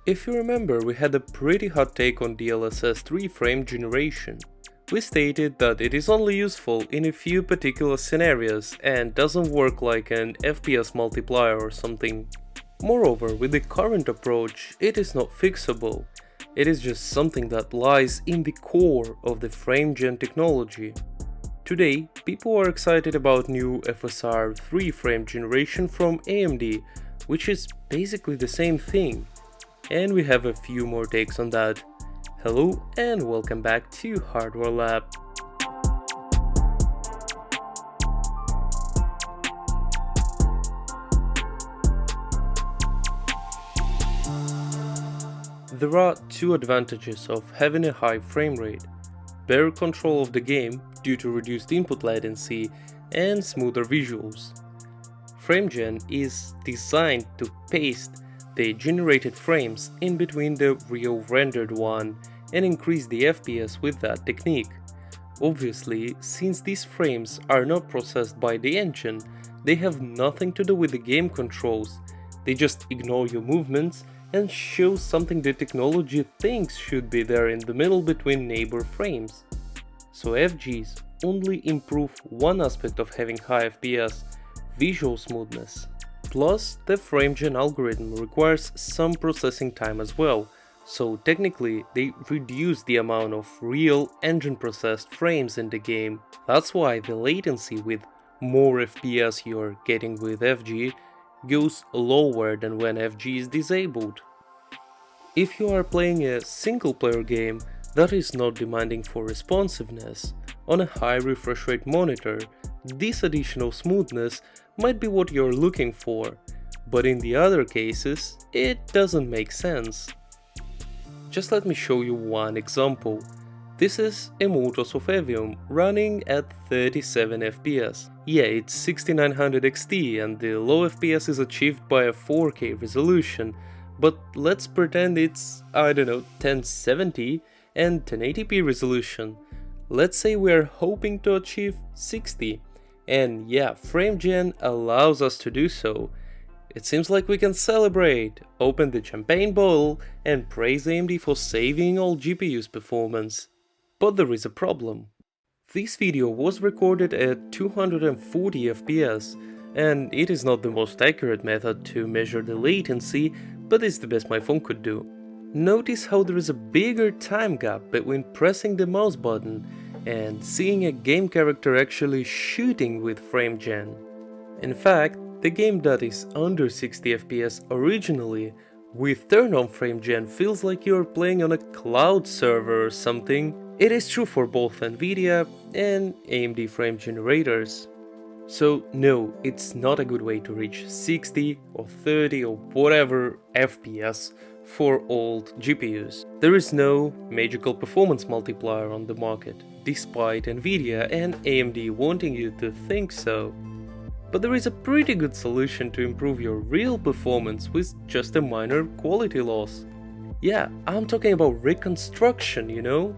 If you remember, we had a pretty hot take on DLSS 3 frame generation. We stated that it is only useful in a few particular scenarios and doesn't work like an FPS multiplier or something. Moreover, with the current approach, it is not fixable. It is just something that lies in the core of the frame gen technology. Today, people are excited about new FSR 3 frame generation from AMD, which is basically the same thing. And we have a few more takes on that. Hello and welcome back to Hardware Lab. There are two advantages of having a high frame rate: better control of the game due to reduced input latency and smoother visuals. FrameGen is designed to paste the generated frames in between the real rendered one and increase the FPS with that technique. Obviously, since these frames are not processed by the engine, they have nothing to do with the game controls. They just ignore your movements and show something the technology thinks should be there in the middle between neighbor frames. So FGs only improve one aspect of having high FPS: visual smoothness. Plus, the FrameGen algorithm requires some processing time as well, so technically they reduce the amount of real engine processed frames in the game. That's why the latency with more FPS you're getting with FG goes lower than when FG is disabled. If you are playing a single player game that is not demanding for responsiveness, on a high refresh rate monitor, this additional smoothness might be what you're looking for, but in the other cases, it doesn't make sense. Just let me show you one example. This is a Motos of Evium running at 37 FPS. Yeah, it's 6900 XT and the low FPS is achieved by a 4K resolution, but let's pretend it's, 1070 and 1080p resolution. Let's say we're hoping to achieve 60. And yeah, FrameGen allows us to do so. It seems like we can celebrate, open the champagne bottle, and praise AMD for saving all GPU's performance. But there is a problem. This video was recorded at 240 FPS, and it is not the most accurate method to measure the latency, but it's the best my phone could do. Notice how there is a bigger time gap between pressing the mouse button and seeing a game character actually shooting with FrameGen. In fact, the game that is under 60 FPS originally, with turn-on FrameGen, feels like you're playing on a cloud server or something. It is true for both Nvidia and AMD frame generators. So no, it's not a good way to reach 60 or 30 or whatever FPS for old GPUs. There is no magical performance multiplier on the market, despite Nvidia and AMD wanting you to think so. But there is a pretty good solution to improve your real performance with just a minor quality loss. Yeah, I'm talking about reconstruction, you know?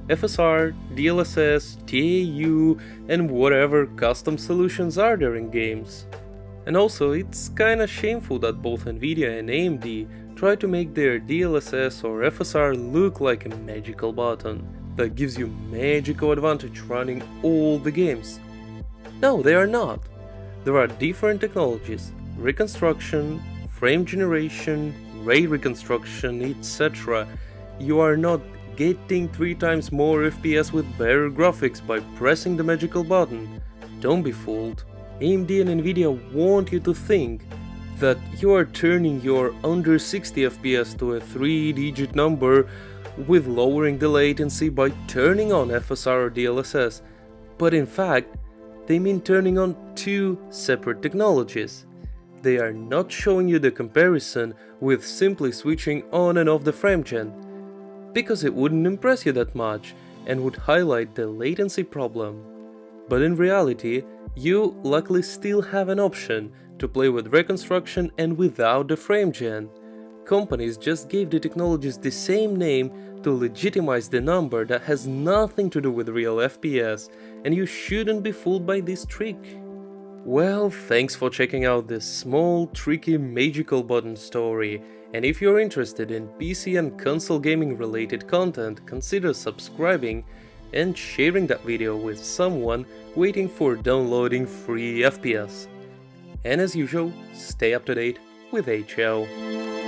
FSR, DLSS, TAU, and whatever custom solutions are there in games. And also, it's kinda shameful that both Nvidia and AMD try to make their DLSS or FSR look like a magical button that gives you magical advantage running all the games. No, they are not. There are different technologies: reconstruction, frame generation, ray reconstruction, etc. You are not getting 3 times more FPS with better graphics by pressing the magical button. Don't be fooled. AMD and Nvidia want you to think that you are turning your under 60 FPS to a 3-digit number with lowering the latency by turning on FSR or DLSS, but in fact, they mean turning on 2 separate technologies. They are not showing you the comparison with simply switching on and off the FrameGen, because it wouldn't impress you that much and would highlight the latency problem. But in reality, you luckily still have an option to play with reconstruction and without the FrameGen. Companies just gave the technologies the same name to legitimize the number that has nothing to do with real FPS, and you shouldn't be fooled by this trick. Well, thanks for checking out this small, tricky, magical button story, and if you're interested in PC and console gaming related content, consider subscribing and sharing that video with someone waiting for downloading free FPS. And as usual, stay up to date with HL.